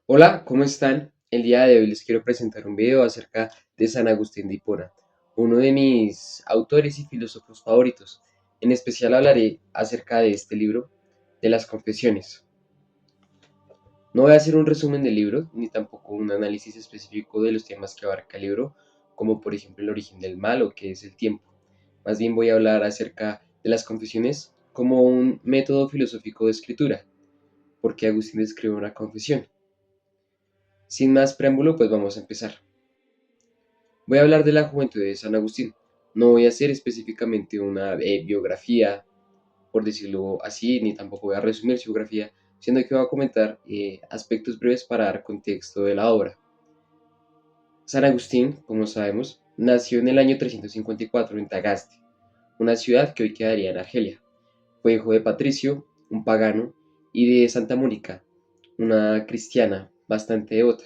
Hola, ¿cómo están? El día de hoy les quiero presentar un video acerca de San Agustín de Hipona, uno de mis autores y filósofos favoritos. En especial hablaré acerca de este libro, de las Confesiones. No voy a hacer un resumen del libro, ni tampoco un análisis específico de los temas que abarca el libro, como por ejemplo el origen del mal o qué es el tiempo. Más bien voy a hablar acerca de las confesiones como un método filosófico de escritura, porque Agustín escribe una confesión. Sin más preámbulo, pues vamos a empezar. Voy a hablar de la juventud de San Agustín. No voy a hacer específicamente una biografía, por decirlo así, ni tampoco voy a resumir su biografía, sino que voy a comentar aspectos breves para dar contexto de la obra. San Agustín, como sabemos, nació en el año 354 en Tagaste, una ciudad que hoy quedaría en Argelia. Fue hijo de Patricio, un pagano, y de Santa Mónica, una cristiana bastante devota.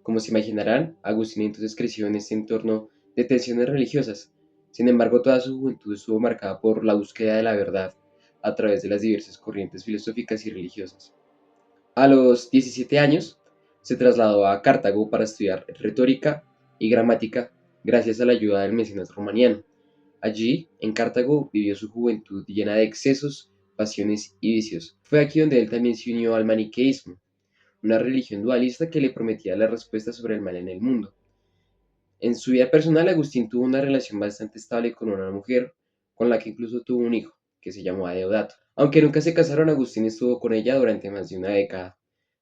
Como se imaginarán, Agustín entonces creció en este entorno de tensiones religiosas. Sin embargo, toda su juventud estuvo marcada por la búsqueda de la verdad a través de las diversas corrientes filosóficas y religiosas. A los 17 años, se trasladó a Cartago para estudiar retórica y gramática gracias a la ayuda del mecenas romaniano. Allí, en Cartago, vivió su juventud llena de excesos, pasiones y vicios. Fue aquí donde él también se unió al maniqueísmo, una religión dualista que le prometía la respuesta sobre el mal en el mundo. En su vida personal, Agustín tuvo una relación bastante estable con una mujer, con la que incluso tuvo un hijo, que se llamó Adeodato. Aunque nunca se casaron, Agustín estuvo con ella durante más de una década.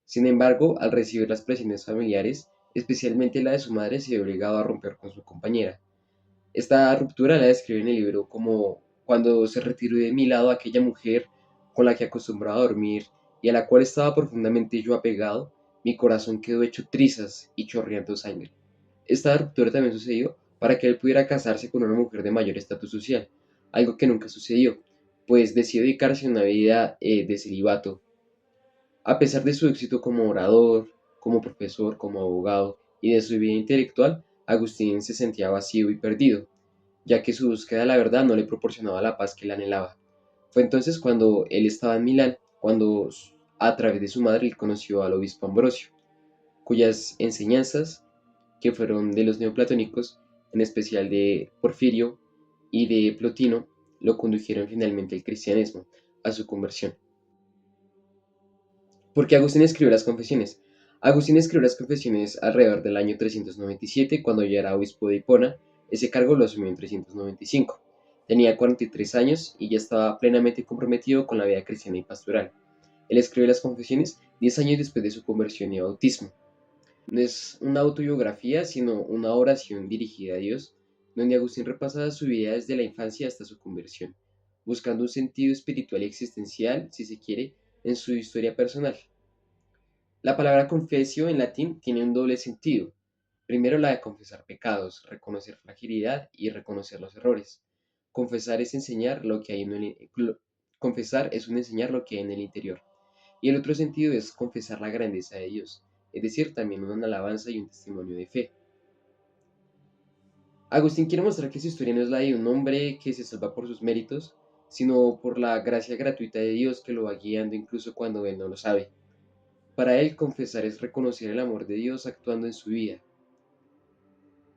Sin embargo, al recibir las presiones familiares, especialmente la de su madre, se vio obligado a romper con su compañera. Esta ruptura la describe en el libro como cuando se retiró de mi lado aquella mujer con la que acostumbraba a dormir y a la cual estaba profundamente yo apegado, mi corazón quedó hecho trizas y chorreando sangre. Esta ruptura también sucedió para que él pudiera casarse con una mujer de mayor estatus social, algo que nunca sucedió, pues decidió dedicarse a una vida de celibato. A pesar de su éxito como orador, como profesor, como abogado y de su vida intelectual, Agustín se sentía vacío y perdido, ya que su búsqueda de la verdad no le proporcionaba la paz que él anhelaba. Fue entonces cuando él estaba en Milán, cuando a través de su madre él conoció al obispo Ambrosio, cuyas enseñanzas, que fueron de los neoplatónicos, en especial de Porfirio y de Plotino, lo condujeron finalmente al cristianismo, a su conversión. ¿Por qué Agustín escribió las confesiones? Agustín escribió las confesiones alrededor del año 397, cuando ya era obispo de Hipona. Ese cargo lo asumió en 395. Tenía 43 años y ya estaba plenamente comprometido con la vida cristiana y pastoral. Él escribió las confesiones 10 años después de su conversión y bautismo. No es una autobiografía, sino una oración dirigida a Dios, donde Agustín repasa su vida desde la infancia hasta su conversión, buscando un sentido espiritual y existencial, si se quiere, en su historia personal. La palabra confesio en latín tiene un doble sentido. Primero, la de confesar pecados, reconocer fragilidad y reconocer los errores. Confesar es enseñar lo que hay en confesar es un enseñar lo que hay en el interior. Y el otro sentido es confesar la grandeza de Dios, es decir, también una alabanza y un testimonio de fe. Agustín quiere mostrar que su historia no es la de un hombre que se salva por sus méritos, sino por la gracia gratuita de Dios que lo va guiando incluso cuando él no lo sabe. Para él, confesar es reconocer el amor de Dios actuando en su vida.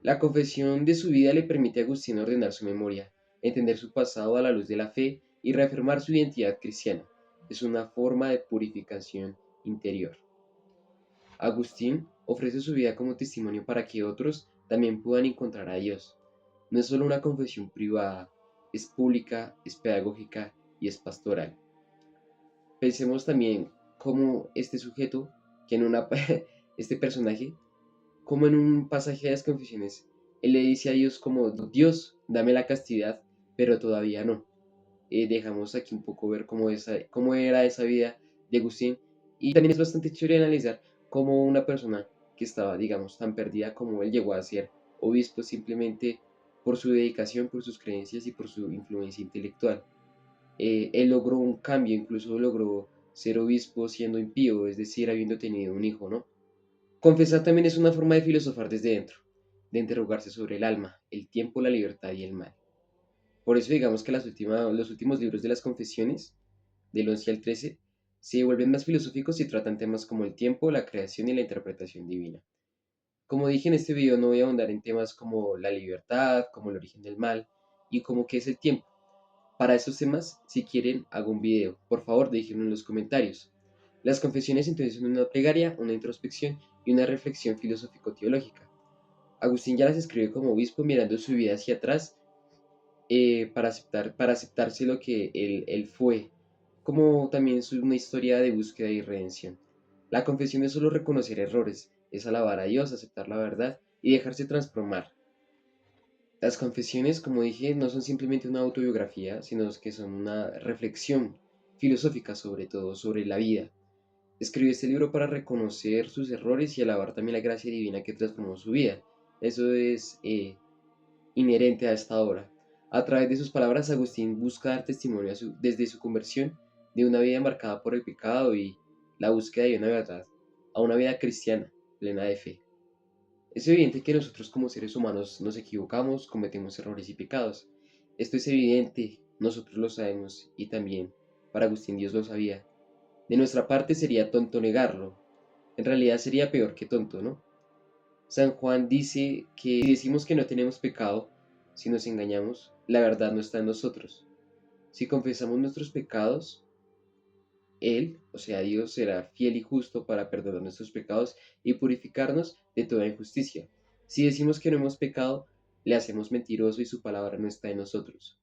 La confesión de su vida le permite a Agustín ordenar su memoria, entender su pasado a la luz de la fe y reafirmar su identidad cristiana. Es una forma de purificación interior. Agustín ofrece su vida como testimonio para que otros también puedan encontrar a Dios. No es solo una confesión privada, es pública, es pedagógica y es pastoral. Pensemos también cómo este sujeto, que en una, este personaje, como en un pasaje de las confesiones, él le dice a Dios como, Dios, dame la castidad, pero todavía no. Dejamos aquí un poco ver cómo era esa vida de Agustín. Y también es bastante chévere analizar cómo una persona que estaba, digamos, tan perdida como él llegó a ser obispo simplemente por su dedicación, por sus creencias y por su influencia intelectual. Él logró un cambio, incluso logró ser obispo siendo impío, es decir, habiendo tenido un hijo, ¿no? Confesar también es una forma de filosofar desde dentro, de interrogarse sobre el alma, el tiempo, la libertad y el mal. Por eso digamos que los últimos libros de las confesiones, del 11 al 13, Se vuelven más filosóficos y tratan temas como el tiempo, la creación y la interpretación divina. Como dije en este video, no voy a ahondar en temas como la libertad, como el origen del mal y como qué es el tiempo. Para estos temas, si quieren, hago un video. Por favor, déjenlo en los comentarios. Las confesiones entonces son una plegaria, una introspección y una reflexión filosófico-teológica. Agustín ya las escribe como obispo mirando su vida hacia atrás para aceptarse lo que él fue, como también es una historia de búsqueda y redención. La confesión es solo reconocer errores, es alabar a Dios, aceptar la verdad y dejarse transformar. Las confesiones, como dije, no son simplemente una autobiografía, sino que son una reflexión filosófica sobre todo, sobre la vida. Escribió este libro para reconocer sus errores y alabar también la gracia divina que transformó su vida. Eso es inherente a esta obra. A través de sus palabras, Agustín busca dar testimonio desde su conversión de una vida marcada por el pecado y la búsqueda de una verdad, a una vida cristiana, plena de fe. Es evidente que nosotros como seres humanos nos equivocamos, cometemos errores y pecados. Esto es evidente, nosotros lo sabemos y también para Agustín Dios lo sabía. De nuestra parte sería tonto negarlo. En realidad sería peor que tonto, ¿no? San Juan dice que si decimos que no tenemos pecado, si nos engañamos, la verdad no está en nosotros. Si confesamos nuestros pecados, Él, o sea, Dios, será fiel y justo para perdonar nuestros pecados y purificarnos de toda injusticia. Si decimos que no hemos pecado, le hacemos mentiroso y su palabra no está en nosotros.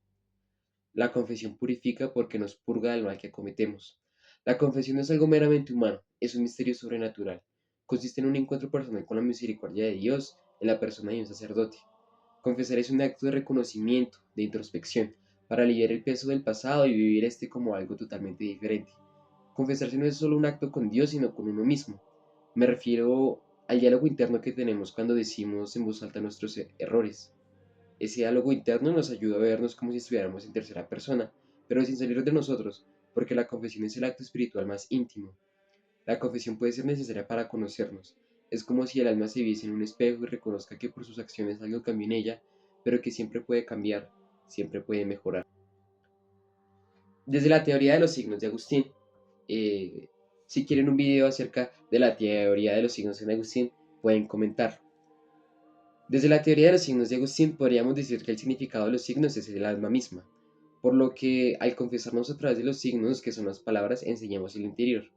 La confesión purifica porque nos purga del mal que cometemos. La confesión no es algo meramente humano, es un misterio sobrenatural. Consiste en un encuentro personal con la misericordia de Dios en la persona de un sacerdote. Confesar es un acto de reconocimiento, de introspección, para aliviar el peso del pasado y vivir este como algo totalmente diferente. Confesarse no es solo un acto con Dios, sino con uno mismo. Me refiero al diálogo interno que tenemos cuando decimos en voz alta nuestros errores. Ese diálogo interno nos ayuda a vernos como si estuviéramos en tercera persona, pero sin salir de nosotros, porque la confesión es el acto espiritual más íntimo. La confesión puede ser necesaria para conocernos. Es como si el alma se viese en un espejo y reconozca que por sus acciones algo cambió en ella, pero que siempre puede cambiar, siempre puede mejorar. Desde la teoría de los signos de Agustín, eh, si quieren un video acerca de la teoría de los signos en Agustín, pueden comentar. Desde la teoría de los signos de Agustín podríamos decir que el significado de los signos es el alma misma, por lo que al confesarnos a través de los signos, que son las palabras, enseñamos el interior.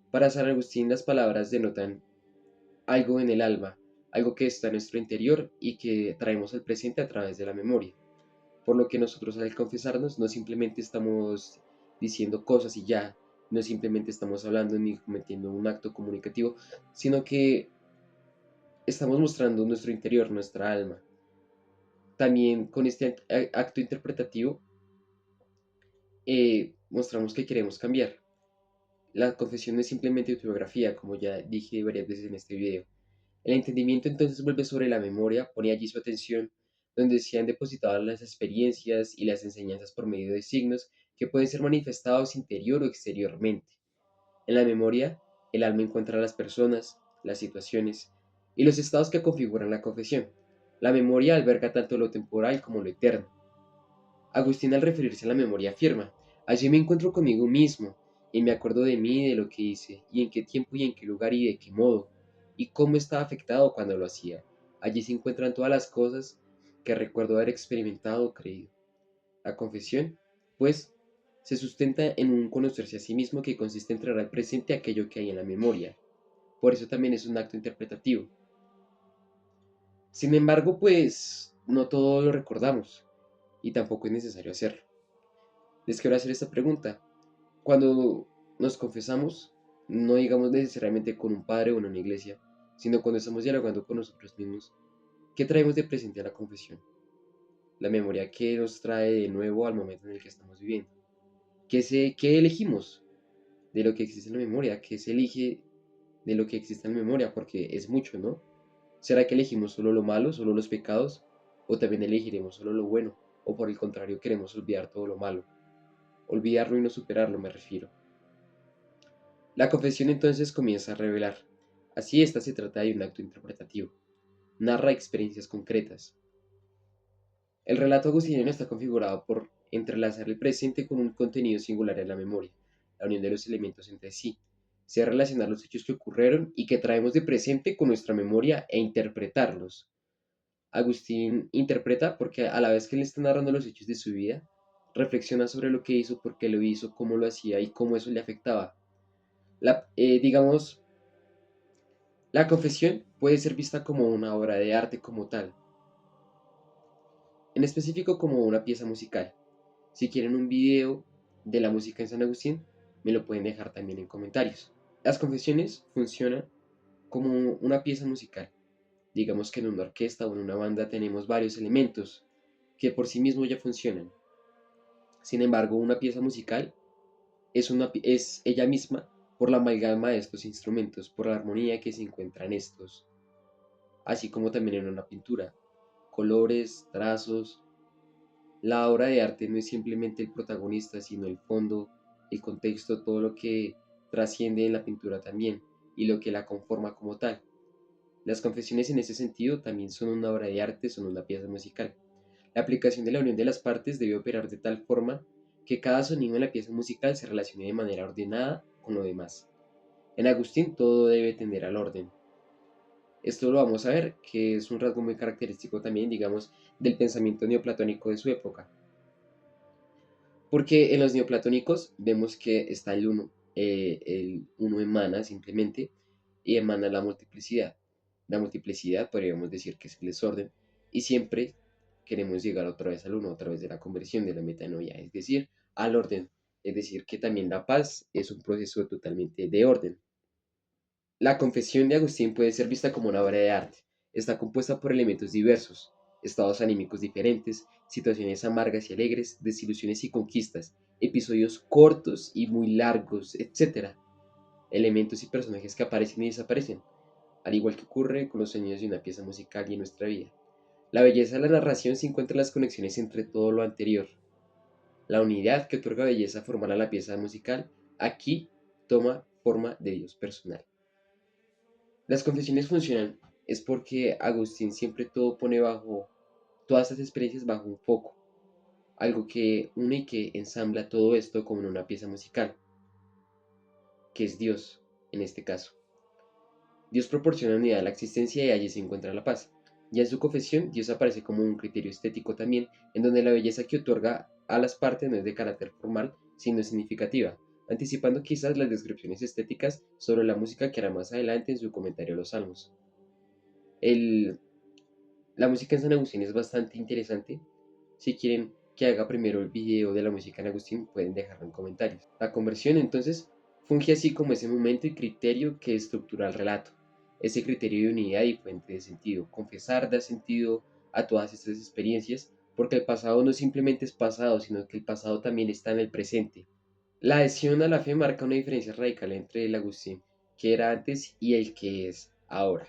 Para San Agustín las palabras denotan algo en el alma, algo que está en nuestro interior y que traemos al presente a través de la memoria. Por lo que nosotros al confesarnos no simplemente estamos diciendo cosas y ya, no simplemente estamos hablando ni cometiendo un acto comunicativo, sino que estamos mostrando nuestro interior, nuestra alma. También con este acto interpretativo mostramos que queremos cambiar. La confesión no es simplemente autobiografía, como ya dije varias veces en este video. El entendimiento entonces vuelve sobre la memoria, pone allí su atención, donde se han depositado las experiencias y las enseñanzas por medio de signos que pueden ser manifestados interior o exteriormente. En la memoria, el alma encuentra las personas, las situaciones y los estados que configuran la confesión. La memoria alberga tanto lo temporal como lo eterno. Agustín al referirse a la memoria afirma, allí me encuentro conmigo mismo, y me acuerdo de mí y de lo que hice, y en qué tiempo y en qué lugar y de qué modo, y cómo estaba afectado cuando lo hacía. Allí se encuentran todas las cosas que recuerdo haber experimentado o creído. La confesión, pues, se sustenta en un conocerse a sí mismo que consiste en traer al presente aquello que hay en la memoria. Por eso también es un acto interpretativo. Sin embargo, pues, no todo lo recordamos, y tampoco es necesario hacerlo. Les quiero hacer esta pregunta. Cuando nos confesamos, no digamos necesariamente con un padre o en una iglesia, sino cuando estamos dialogando con nosotros mismos, ¿qué traemos de presente a la confesión? La memoria que nos trae de nuevo al momento en el que estamos viviendo. ¿Qué elegimos de lo que existe en la memoria? ¿Qué se elige de lo que existe en la memoria? Porque es mucho, ¿no? ¿Será que elegimos solo lo malo, solo los pecados? ¿O también elegiremos solo lo bueno? ¿O por el contrario queremos olvidar todo lo malo? Olvidarlo y no superarlo, me refiero. La confesión entonces comienza a revelar. Así esta se trata de un acto interpretativo. Narra experiencias concretas. El relato agustiniano está configurado por entrelazar el presente con un contenido singular en la memoria. la unión de los elementos entre sí. Sé relacionar los hechos que ocurrieron y que traemos de presente con nuestra memoria e interpretarlos. Agustín interpreta porque a la vez que le está narrando los hechos de su vida, reflexiona sobre lo que hizo, por qué lo hizo, cómo lo hacía y cómo eso le afectaba. Digamos, la confesión puede ser vista como una obra de arte como tal, en específico como una pieza musical. Si quieren un video de la música en San Agustín, me lo pueden dejar también en comentarios. Las confesiones funcionan como una pieza musical. Digamos que en una orquesta o en una banda tenemos varios elementos que por sí mismos ya funcionan. Sin embargo, una pieza musical es ella misma por la amalgama de estos instrumentos, por la armonía que se encuentra en estos, así como también en una pintura. Colores, trazos. La obra de arte no es simplemente el protagonista, sino el fondo, el contexto, todo lo que trasciende en la pintura también y lo que la conforma como tal. Las confesiones en ese sentido también son una obra de arte, son una pieza musical. La aplicación de la unión de las partes debe operar de tal forma que cada sonido en la pieza musical se relacione de manera ordenada con lo demás. En Agustín todo debe tender al orden. Esto lo vamos a ver, que es un rasgo muy característico también, digamos, del pensamiento neoplatónico de su época. Porque en los neoplatónicos vemos que está el uno emana simplemente y emana la multiplicidad. La multiplicidad podríamos decir que es el desorden y siempre queremos llegar otra vez al uno, a través de la conversión de la metanoia, es decir, al orden. Es decir, que también la paz es un proceso totalmente de orden. La confesión de Agustín puede ser vista como una obra de arte. Está compuesta por elementos diversos, estados anímicos diferentes, situaciones amargas y alegres, desilusiones y conquistas, episodios cortos y muy largos, etc. Elementos y personajes que aparecen y desaparecen, al igual que ocurre con los sonidos de una pieza musical y en nuestra vida. La belleza de la narración se encuentra en las conexiones entre todo lo anterior. La unidad que otorga belleza formal a la pieza musical aquí toma forma de Dios personal. Las confesiones funcionan es porque Agustín siempre todo pone bajo, todas estas experiencias bajo un foco, algo que une y que ensambla todo esto como en una pieza musical, que es Dios en este caso. Dios proporciona unidad a la existencia y allí se encuentra la paz. Ya en su confesión, Dios aparece como un criterio estético también, en donde la belleza que otorga a las partes no es de carácter formal, sino significativa, anticipando quizás las descripciones estéticas sobre la música que hará más adelante en su comentario a los salmos. El, La música en San Agustín es bastante interesante. Si quieren que haga primero el video de la música en Agustín, pueden dejarlo en comentarios. La conversión, entonces, funge así como ese momento y criterio que estructura el relato. Ese criterio de unidad y fuente de sentido. Confesar da sentido a todas estas experiencias, porque el pasado no simplemente es pasado, sino que el pasado también está en el presente. La adhesión a la fe marca una diferencia radical entre el Agustín que era antes y el que es ahora.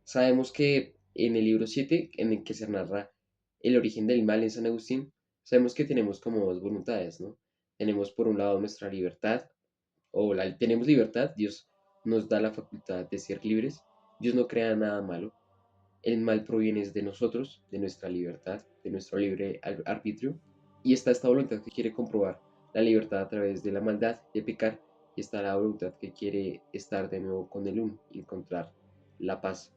Sabemos que en el libro 7 en el que se narra el origen del mal en San Agustín, sabemos que tenemos como dos voluntades, ¿no? Tenemos por un lado nuestra libertad, tenemos libertad, Dios nos da la facultad de ser libres, Dios no crea nada malo, el mal proviene de nosotros, de nuestra libertad, de nuestro libre arbitrio, y está esta voluntad que quiere comprobar la libertad a través de la maldad, de pecar, y está la voluntad que quiere estar de nuevo con el uno, encontrar la paz.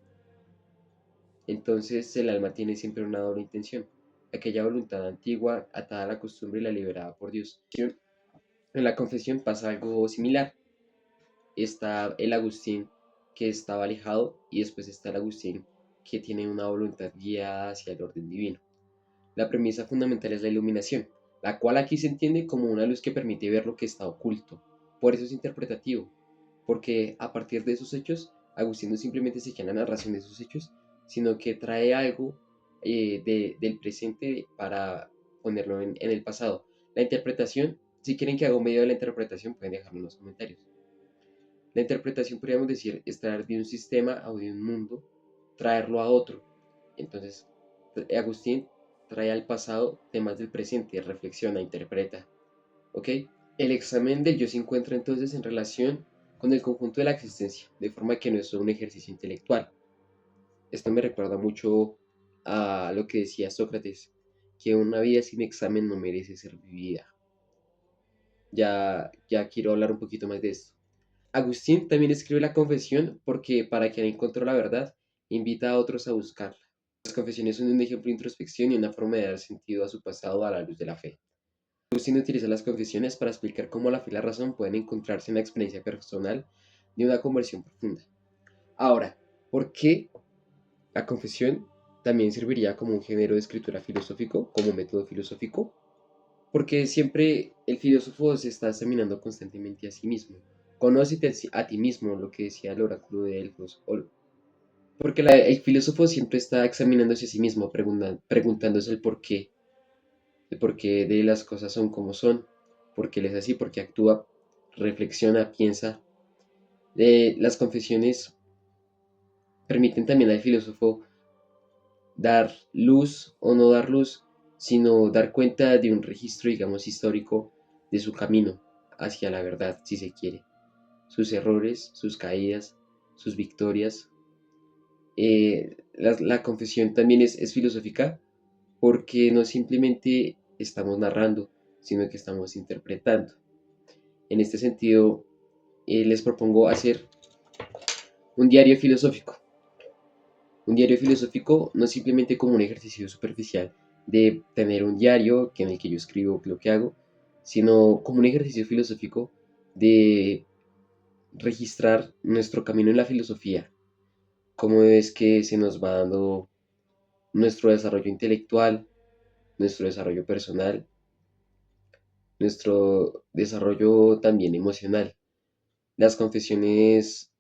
Entonces el alma tiene siempre una doble intención, aquella voluntad antigua atada a la costumbre y la liberada por Dios. En la confesión pasa algo similar. Está el Agustín que estaba alejado y después está el Agustín que tiene una voluntad guiada hacia el orden divino. La premisa fundamental es la iluminación, la cual aquí se entiende como una luz que permite ver lo que está oculto. Por eso es interpretativo, porque a partir de esos hechos, Agustín no simplemente se queda en la narración de esos hechos, sino que trae algo del presente para ponerlo en el pasado. La interpretación, si quieren que haga un medio de la interpretación, pueden dejarlo en los comentarios. La interpretación, podríamos decir, es traer de un sistema o de un mundo, traerlo a otro. Entonces, Agustín trae al pasado temas del presente, reflexiona, interpreta. ¿Ok? El examen del yo se encuentra entonces en relación con el conjunto de la existencia, de forma que no es solo un ejercicio intelectual. Esto me recuerda mucho a lo que decía Sócrates, que una vida sin examen no merece ser vivida. ya quiero hablar un poquito más de esto. Agustín también escribe la confesión porque para quien encontró la verdad, invita a otros a buscarla. Las confesiones son un ejemplo de introspección y una forma de dar sentido a su pasado a la luz de la fe. Agustín utiliza las confesiones para explicar cómo la fe y la razón pueden encontrarse en la experiencia personal de una conversión profunda. Ahora, ¿por qué la confesión también serviría como un género de escritura filosófico, como método filosófico? Porque siempre el filósofo se está examinando constantemente a sí mismo. Conócete a ti mismo, lo que decía el oráculo de Delfos. Porque el filósofo siempre está examinándose a sí mismo, preguntándose el porqué de las cosas son como son, por qué él es así, por qué actúa, reflexiona, piensa. Las confesiones permiten también al filósofo dar luz o no dar luz, sino dar cuenta de un registro, digamos, histórico de su camino hacia la verdad, si se quiere. Sus errores, sus caídas, sus victorias. La confesión también es filosófica porque no simplemente estamos narrando, sino que estamos interpretando. En este sentido, les propongo hacer un diario filosófico. Un diario filosófico no es simplemente como un ejercicio superficial de tener un diario en el que yo escribo lo que hago, sino como un ejercicio filosófico de registrar nuestro camino en la filosofía, cómo es que se nos va dando nuestro desarrollo intelectual, nuestro desarrollo personal, nuestro desarrollo también emocional. Las confesiones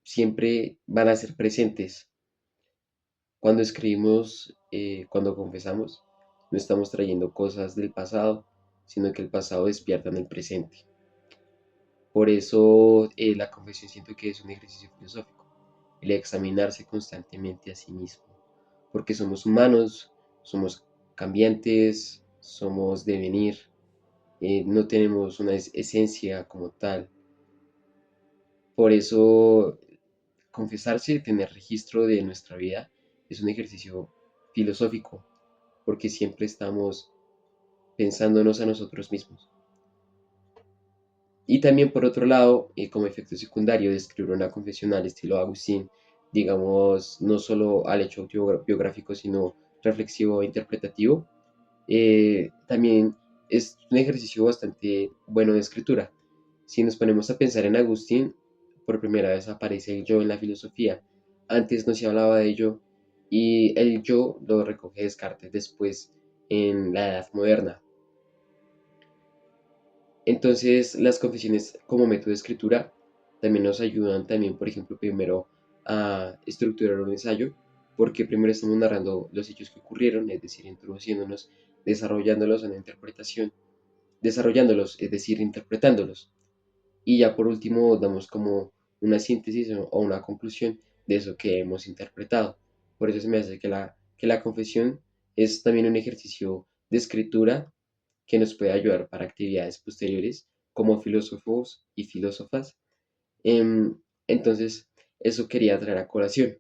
siempre van a ser presentes. Cuando escribimos, cuando confesamos, no estamos trayendo cosas del pasado, sino que el pasado despierta en el presente. Por eso la confesión siento que es un ejercicio filosófico, el examinarse constantemente a sí mismo, porque somos humanos, somos cambiantes, somos devenir, no tenemos una esencia como tal. Por eso confesarse, tener registro de nuestra vida, es un ejercicio filosófico, porque siempre estamos pensándonos a nosotros mismos. Y también por otro lado, como efecto secundario de escribir una confesión al estilo Agustín, digamos, no solo al hecho biográfico, sino reflexivo e interpretativo, también es un ejercicio bastante bueno de escritura. Si nos ponemos a pensar en Agustín, por primera vez aparece el yo en la filosofía. Antes no se hablaba de ello y el yo lo recoge Descartes después en la Edad Moderna. Entonces, las confesiones como método de escritura también nos ayudan también, por ejemplo, primero a estructurar un ensayo, porque primero estamos narrando los hechos que ocurrieron, es decir, introduciéndonos, desarrollándolos en la interpretación, desarrollándolos, es decir, interpretándolos. Y ya por último damos como una síntesis o una conclusión de eso que hemos interpretado. Por eso se me hace que la confesión es también un ejercicio de escritura que nos puede ayudar para actividades posteriores como filósofos y filósofas. Em, entonces, eso quería traer a colación.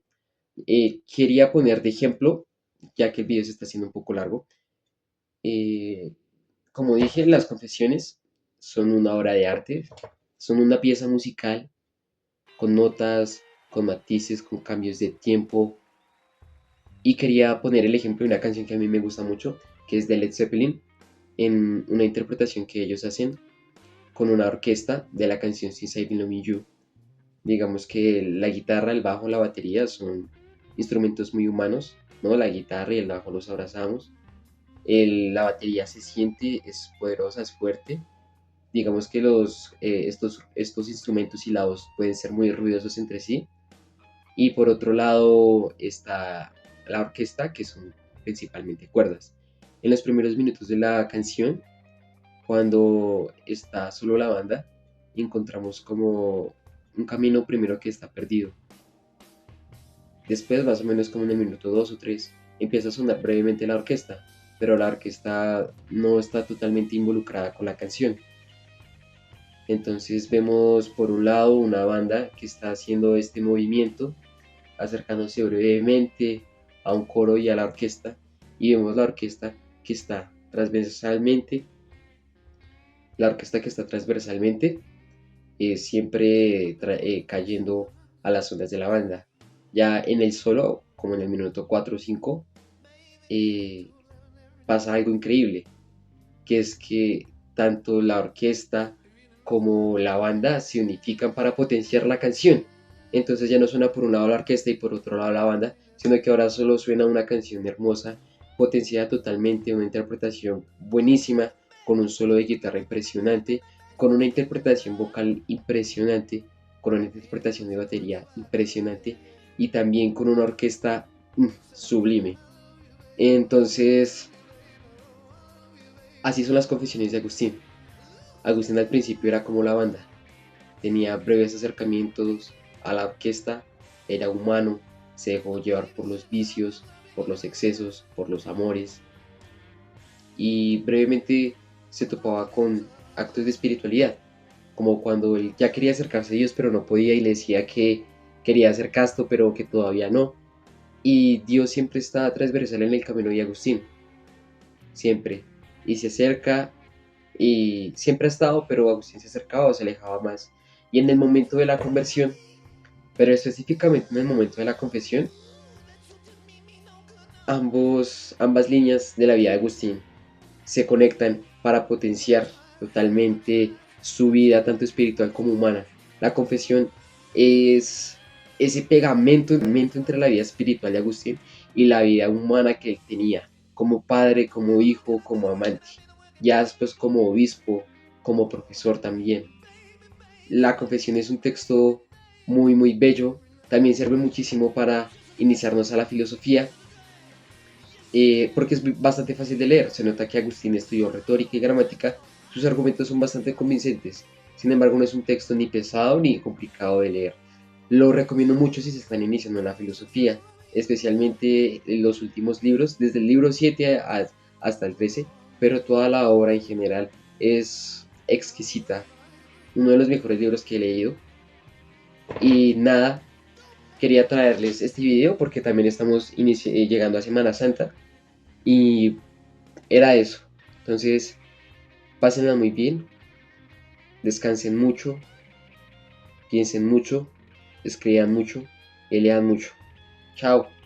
Quería poner de ejemplo, ya que el video se está haciendo un poco largo. eh, Como dije, las confesiones son una obra de arte, son una pieza musical con notas, con matices, con cambios de tiempo. Y quería poner el ejemplo de una canción que a mí me gusta mucho, que es de Led Zeppelin, en una interpretación que ellos hacen con una orquesta de la canción Since I've Been You. Digamos que la guitarra, el bajo, la batería son instrumentos muy humanos, ¿no? La guitarra y el bajo los abrazamos. La batería se siente, es poderosa, es fuerte. Digamos que estos instrumentos y la voz pueden ser muy ruidosos entre sí. Y por otro lado está la orquesta, que son principalmente cuerdas. En los primeros minutos de la canción, cuando está solo la banda, encontramos como un camino primero que está perdido. Después, más o menos como en el minuto 2 o 3, empieza a sonar brevemente la orquesta, pero la orquesta no está totalmente involucrada con la canción. Entonces vemos por un lado una banda que está haciendo este movimiento, acercándose brevemente a un coro y a la orquesta, y vemos la orquesta que está transversalmente la orquesta que está transversalmente, siempre cayendo a las ondas de la banda. Ya en el solo, como en el minuto 4 o 5, eh, pasa algo increíble, que es que tanto la orquesta como la banda se unifican para potenciar la canción. Entonces ya no suena por un lado la orquesta y por otro lado la banda, sino que ahora solo suena una canción hermosa, potenciada totalmente, una interpretación buenísima, con un solo de guitarra impresionante, con una interpretación vocal impresionante, con una interpretación de batería impresionante y también con una orquesta sublime. Entonces, así son las confesiones de Agustín. Agustín al principio era como la banda, tenía breves acercamientos a la orquesta, era humano, se dejó llevar por los vicios, por los excesos, por los amores y brevemente se topaba con actos de espiritualidad, como cuando él ya quería acercarse a Dios pero no podía y le decía que quería ser casto pero que todavía no. Y Dios siempre está transversal en el camino de Agustín, siempre. Y se acerca y siempre ha estado, pero Agustín se acercaba o se alejaba más. Y en el momento de la conversión, pero específicamente en el momento de la confesión, ambas líneas de la vida de Agustín se conectan para potenciar totalmente su vida, tanto espiritual como humana. La confesión es ese pegamento entre la vida espiritual de Agustín y la vida humana que él tenía, como padre, como hijo, como amante, ya después como obispo, como profesor también. La confesión es un texto muy, muy bello, también sirve muchísimo para iniciarnos a la filosofía, porque es bastante fácil de leer. Se nota que Agustín estudió retórica y gramática, sus argumentos son bastante convincentes. Sin embargo, no es un texto ni pesado ni complicado de leer. Lo recomiendo mucho si se están iniciando en la filosofía, especialmente en los últimos libros, desde el libro 7 hasta el 13, pero toda la obra en general es exquisita. Uno de los mejores libros que he leído. Y nada, quería traerles este video porque también estamos llegando a Semana Santa y era eso. Entonces, pásenla muy bien, descansen mucho, piensen mucho, escriban mucho y lean mucho. Chao.